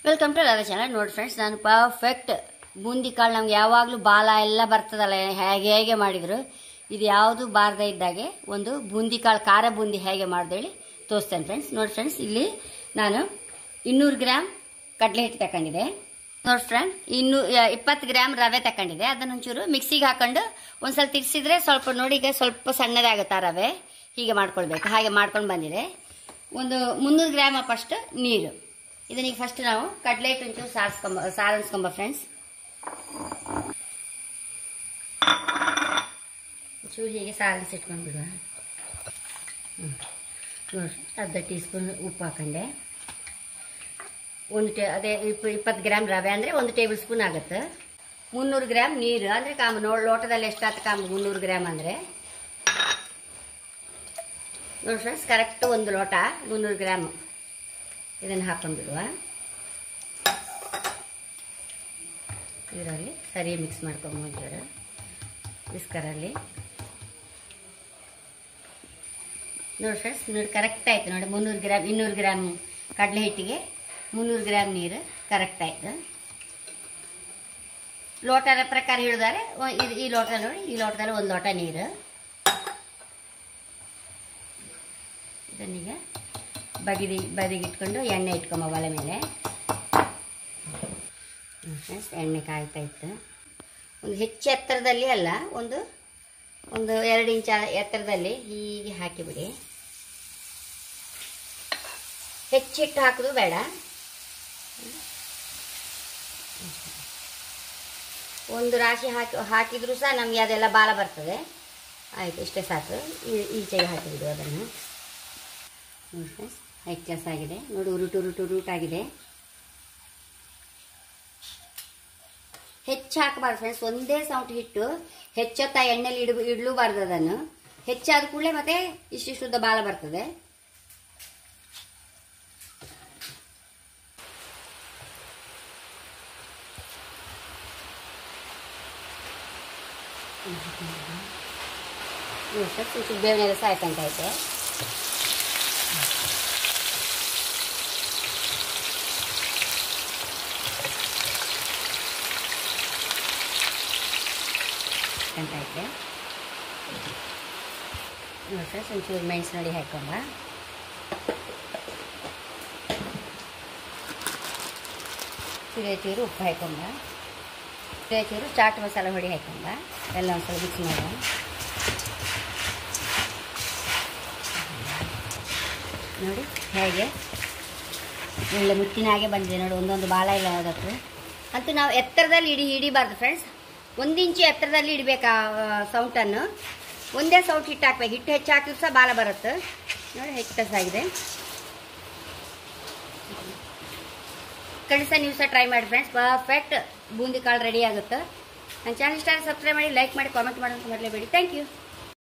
Welcome to Radha channel. ನೋಡಿ friends, ನಾನು perfect boondi ಕಾಳು ನಮ್ಗೆ ಯಾವಾಗಲೂ ಬಾಲ ಎಲ್ಲ ಬರ್ತದಲ್ಲ, ಹೇಗೆ ಮಾಡಿದ್ರು ಇದು ಯಾವುದು ಬಾರದೇ ಇದ್ದಾಗೆ ಒಂದು ಬೂಂದಿ ಕಾಳು ಖಾರ ಬೂಂದಿ ಹೇಗೆ ಮಾಡ್ದೇಳಿ ತೋರಿಸ್ತೇನೆ ಫ್ರೆಂಡ್ಸ್. ನೋಡಿ ಫ್ರೆಂಡ್ಸ್, ಇಲ್ಲಿ ನಾನು 200 ಗ್ರಾಮ್ ಕಡಲೆ ಹಿಟ್ಟು ತಗೊಂಡಿದೆ. ನೋಡಿ ಫ್ರೆಂಡ್, 20 ಗ್ರಾಮ್ ರವೆ ತಗೊಂಡಿದೆ. ಅದನ್ನ ಒಂಚೂರು ಮಿಕ್ಸಿಗೆ ಹಾಕೊಂಡು ಒಂದ್ಸಲ ತಿರ್ಸಿದ್ರೆ ಸ್ವಲ್ಪ ನೋಡಿ, ಈಗ ಸ್ವಲ್ಪ ಸಣ್ಣದಾಗುತ್ತೆ ಆ ರವೆ. ಹೀಗೆ ಮಾಡ್ಕೊಳ್ಬೇಕು. ಹಾಗೆ ಮಾಡ್ಕೊಂಡು ಬಂದಿದೆ. ಒಂದು 300 ಗ್ರಾಮ್ ಅಷ್ಟು ನೀರು. ಇದನ್ನೀಗ ಫಸ್ಟ್ ನಾವು ಕಡಲೆ ಹಿಟ್ಟು ಒಂಚೂರು ಸಾರಿಸ್ಕೊಂಬ ಫ್ರೆಂಡ್ಸ್. ಚೂರು ಹೀಗೆ ಸಾರಿಸಿಟ್ಕೊಂಡು ಬಿಡುವ. ನೋಡಿ, ಅರ್ಧ ಟೀ ಸ್ಪೂನ್ ಉಪ್ಪು ಹಾಕೊಂಡೆ. ಅದೇ 20 ಗ್ರಾಮ್ ರವೆ ಅಂದರೆ 1 ಟೇಬಲ್ ಸ್ಪೂನ್ ಆಗುತ್ತೆ. 300 ಗ್ರಾಮ್ ನೀರು ಅಂದರೆ ಲೋಟದಲ್ಲಿ ಎಷ್ಟಾಗುತ್ತೆ 300 ಗ್ರಾಮ್ ಅಂದರೆ. ನೋಡಿ ಫ್ರೆಂಡ್ಸ್, ಕರೆಕ್ಟ್ 1 ಲೋಟ 300 ಗ್ರಾಮ್ ಇದನ್ನು ಹಾಕೊಂಡ್ಬಿಡುವ. ಇದರಲ್ಲಿ ಸರಿ ಮಿಕ್ಸ್ ಮಾಡ್ಕೊಂಡ್ಬಿಡ್ತಾರೆ ಬಿಸ್ಕರಲ್ಲಿ. ನೋಡಿ ಫ್ರೆಂಡ್ಸ್, ನೋಡಿ ಕರೆಕ್ಟ್ ಆಯ್ತು. ನೋಡಿ 300 ಗ್ರಾಮ್ 200 ಗ್ರಾಮ್ ಕಡಲೆ ಹಿಟ್ಟಿಗೆ 300 ಗ್ರಾಮ್ ನೀರು ಕರೆಕ್ಟ್ ಆಯ್ತು. ಲೋಟದ ಪ್ರಕಾರ ಹಿಡಿದಾರೆ ಈ ಲೋಟ ನೋಡಿ, ಈ ಲೋಟದಲ್ಲಿ 1 ಲೋಟ ನೀರು. ಇದನ್ನೀಗ ಬದಿಗಿಟ್ಕೊಂಡು ಎಣ್ಣೆ ಇಟ್ಕೊಂಬ ಒಲೆ ಮೇಲೆ. ಫ್ರೆಂಡ್ಸ್, ಎಣ್ಣೆ ಕಾಯ್ತಾ ಇತ್ತು. ಒಂದು ಹೆಚ್ಚು ಎತ್ತರದಲ್ಲಿ ಅಲ್ಲ, ಒಂದು 2 ಇಂಚ್ ಎತ್ತರದಲ್ಲಿ ಹೀಗೆ ಹಾಕಿಬಿಡಿ. ಹೆಚ್ಚಿಟ್ಟು ಹಾಕೋದು ಬೇಡ. ಒಂದು ರಾಶಿ ಹಾಕಿದ್ರು ಸಹ ನಮಗೆ ಅದೆಲ್ಲ ಬಾಲ ಬರ್ತದೆ. ಆಯಿತು, ಇಷ್ಟೇ ಸಾಕು. ಈಚೆಗೆ ಹಾಕಿಬಿಡು ಅದನ್ನು. ನೋಡಿ ಫ್ರೆಂಡ್ಸ್, ಹೈ ಕ್ಲಾಸ್ ಆಗಿದೆ. ನೋಡಿ, ಉರುಟಾಗಿದೆ. ಹೆಚ್ಚು ಹಾಕಬಾರ್ದು ಫ್ರೆಂಡ್ಸ್. ಒಂದೇ ಸೌಂಟ್ ಹಿಟ್ಟು ಹೆಚ್ಚೊತ್ತ ಎಣ್ಣೆಲಿ ಇಡಲೂಬಾರ್ದು. ಅದನ್ನು ಹೆಚ್ಚಾದ ಕೂಡಲೇ ಮತ್ತೆ ಇಷ್ಟಿಷ್ಟುದ್ದ ಬಾಲ ಬರ್ತದೆ. ಬೇವನೆಲ್ಲ ಸಾಯ್ಕಂತೈತೆ. ಐತೆ ನೋಡಿ ಫ್ರೆಂಡ್ಸ್, ಒಂಚೂರು ಮೆಣಸು ನೋಡಿ ಹಾಕೊಂಬ. ಚೂರು ಉಪ್ಪು ಹಾಕೊಂಬ. ಚೂರು ಚಾಟ್ ಮಸಾಲ ಹೊಡಿ ಹಾಕೊಂಬ. ಎಲ್ಲ ಒಂದ್ಸಲ ಮಿಕ್ಸ್ ಮಾಡ. ನೋಡಿ ಹೇಗೆ ಒಳ್ಳೆ ಮುತ್ತಿನಾಗೆ ಬಂದಿದೆ. ನೋಡಿ, ಒಂದೊಂದು ಬಾಲ ಇಲ್ಲ ಯಾವುದಕ್ಕೂ. ಅಂತೂ ನಾವು ಎತ್ತರದಲ್ಲಿ ಹಿಡಿಬಾರ್ದು ಫ್ರೆಂಡ್ಸ್. 1 ಇಂಚು ಎತ್ತರದಲ್ಲಿ ಇಡಬೇಕು ಸೌಟನ್ನು. ಒಂದೇ ಸೌಟ್ ಹಿಟ್ಟು ಹಾಕ್ಬೇಕು. ಹಿಟ್ಟು ಹೆಚ್ಚು ಹಾಕಿದ್ರು ಸಹ ಬಾಲ ಬರುತ್ತೆ. ನೋಡಿ, ಹೆಚ್ಚಾಗಿದೆ. ಖಂಡಿತ ನೀವು ಸಹ ಟ್ರೈ ಮಾಡಿ ಫ್ರೆಂಡ್ಸ್. ಪರ್ಫೆಕ್ಟ್ ಬೂಂದಿ ಕಾಳು ರೆಡಿ ಆಗುತ್ತೆ. ನನ್ನ ಚಾನಲ್ ಇಷ್ಟ ಸಬ್ಸ್ಕ್ರೈಬ್ ಮಾಡಿ, ಲೈಕ್ ಮಾಡಿ, ಕಾಮೆಂಟ್ ಮಾಡೋದು ಮರಲೇಬೇಡಿ. Thank you.